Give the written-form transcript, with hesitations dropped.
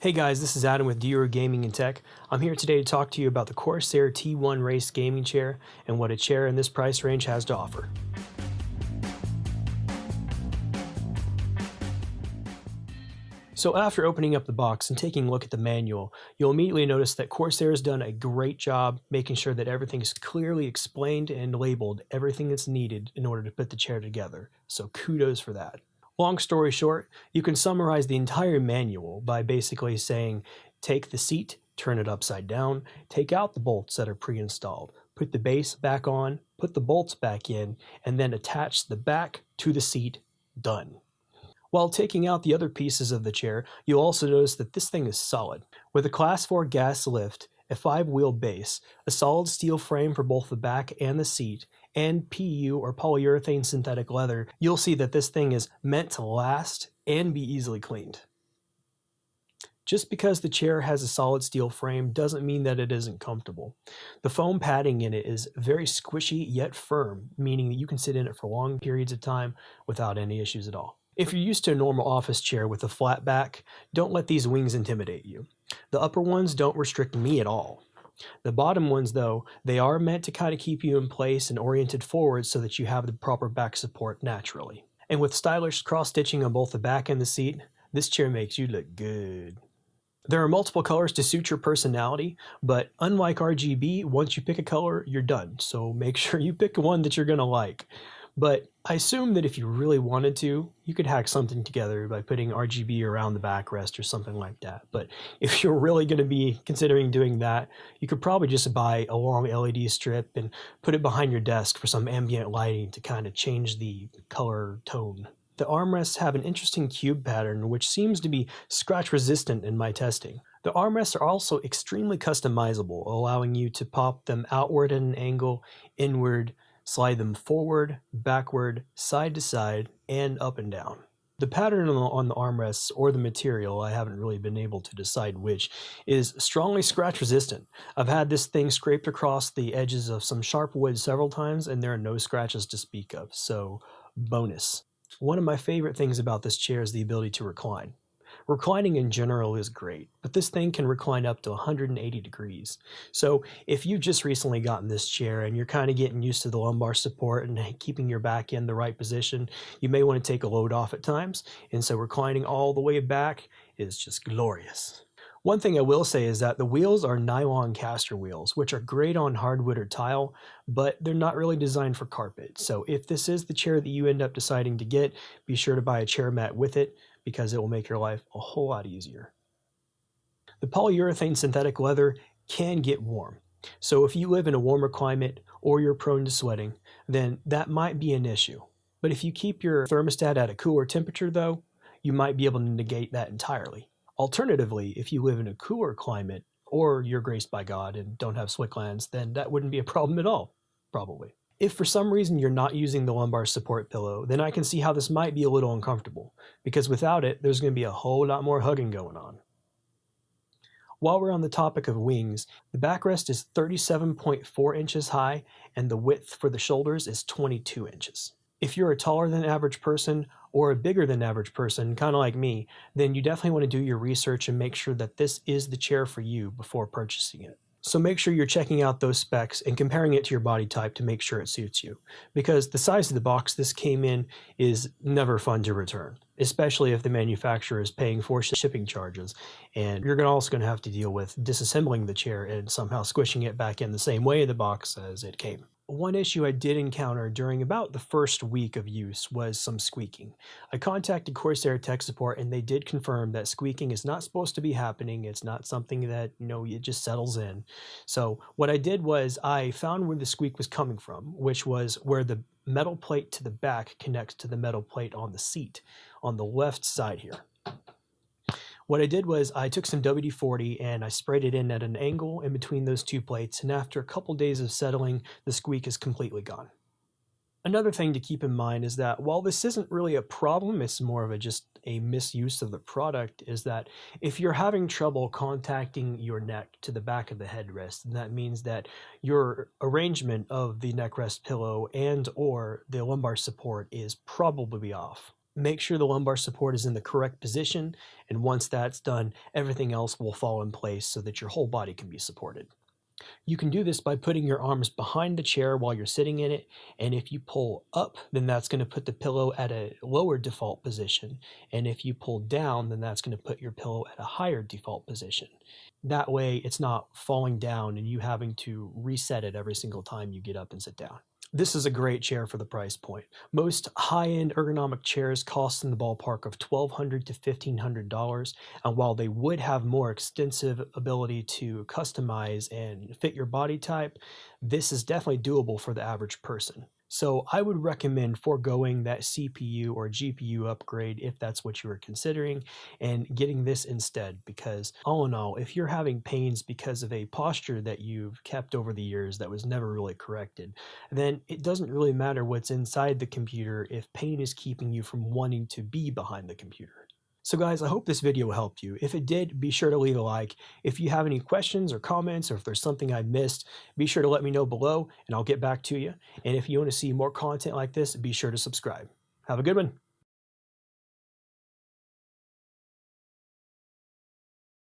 Hey guys, this is Adam with Dura Gaming and Tech. I'm here today to talk to you about the Corsair T1 Race gaming chair and what a chair in this price range has to offer. So after opening up the box and taking a look at the manual, you'll immediately notice that Corsair has done a great job making sure that everything is clearly explained and labeled everything that's needed in order to put the chair together. So kudos for that. Long story short, you can summarize the entire manual by basically saying, take the seat, turn it upside down, take out the bolts that are pre-installed, put the base back on, put the bolts back in, and then attach the back to the seat. Done. While taking out the other pieces of the chair, you'll also notice that this thing is solid. With a Class 4 gas lift, a 5-wheel base, a solid steel frame for both the back and the seat, and PU or polyurethane synthetic leather, you'll see that this thing is meant to last and be easily cleaned. Just because the chair has a solid steel frame doesn't mean that it isn't comfortable. The foam padding in it is very squishy yet firm, meaning that you can sit in it for long periods of time without any issues at all. If you're used to a normal office chair with a flat back, don't let these wings intimidate you. The upper ones don't restrict me at all. The bottom ones, though, they are meant to kind of keep you in place and oriented forward so that you have the proper back support naturally. And with stylish cross-stitching on both the back and the seat, this chair makes you look good. There are multiple colors to suit your personality, but unlike RGB, once you pick a color, you're done. So make sure you pick one that you're going to like. But I assume that if you really wanted to, you could hack something together by putting RGB around the backrest or something like that. But if you're really going to be considering doing that, you could probably just buy a long LED strip and put it behind your desk for some ambient lighting to kind of change the color tone. The armrests have an interesting cube pattern which seems to be scratch resistant in my testing. The armrests are also extremely customizable, allowing you to pop them outward at an angle, inward, slide them forward, backward, side to side, and up and down. The pattern on the armrests or the material, I haven't really been able to decide which, is strongly scratch resistant. I've had this thing scraped across the edges of some sharp wood several times and there are no scratches to speak of, so bonus. One of my favorite things about this chair is the ability to recline. Reclining in general is great, but this thing can recline up to 180 degrees. So if you've just recently gotten this chair and you're kind of getting used to the lumbar support and keeping your back in the right position, you may want to take a load off at times, and so reclining all the way back is just glorious. One thing I will say is that the wheels are nylon caster wheels, which are great on hardwood or tile, but they're not really designed for carpet. So if this is the chair that you end up deciding to get, be sure to buy a chair mat with it because it will make your life a whole lot easier. The polyurethane synthetic leather can get warm. So if you live in a warmer climate or you're prone to sweating, then that might be an issue. But if you keep your thermostat at a cooler temperature though, you might be able to negate that entirely. Alternatively, if you live in a cooler climate or you're graced by God and don't have sweat glands, then that wouldn't be a problem at all, probably. If for some reason you're not using the lumbar support pillow, then I can see how this might be a little uncomfortable, because without it, there's going to be a whole lot more hugging going on. While we're on the topic of wings, the backrest is 37.4 inches high and the width for the shoulders is 22 inches. If you're a taller than average person or a bigger than average person, kind of like me, then you definitely want to do your research and make sure that this is the chair for you before purchasing it. So make sure you're checking out those specs and comparing it to your body type to make sure it suits you. Because the size of the box this came in is never fun to return, especially if the manufacturer is paying for shipping charges. And you're also going to have to deal with disassembling the chair and somehow squishing it back in the same way in the box as it came. One issue I did encounter during about the first week of use was some squeaking. I contacted Corsair tech support and they did confirm that squeaking is not supposed to be happening. It's not something that, it just settles in. So what I did was I found where the squeak was coming from, which was where the metal plate to the back connects to the metal plate on the seat on the left side here. What I did was I took some WD-40 and I sprayed it in at an angle in between those two plates, and after a couple days of settling, the squeak is completely gone. Another thing to keep in mind is that while this isn't really a problem, it's more of just a misuse of the product, is that if you're having trouble contacting your neck to the back of the headrest, then that means that your arrangement of the neck rest pillow and or the lumbar support is probably off. Make sure the lumbar support is in the correct position, and once that's done, everything else will fall in place so that your whole body can be supported. You can do this by putting your arms behind the chair while you're sitting in it, and if you pull up, then that's going to put the pillow at a lower default position, and if you pull down, then that's going to put your pillow at a higher default position. That way, it's not falling down and you having to reset it every single time you get up and sit down. This is a great chair for the price point. Most high-end ergonomic chairs cost in the ballpark of $1,200 to $1,500, and while they would have more extensive ability to customize and fit your body type, this is definitely doable for the average person. So I would recommend foregoing that CPU or GPU upgrade if that's what you were considering and getting this instead, because all in all, if you're having pains because of a posture that you've kept over the years that was never really corrected, then it doesn't really matter what's inside the computer if pain is keeping you from wanting to be behind the computer. So guys, I hope this video helped you. If it did, be sure to leave a like. If you have any questions or comments, or if there's something I missed, be sure to let me know below and I'll get back to you. And if you want to see more content like this, be sure to subscribe. Have a good one.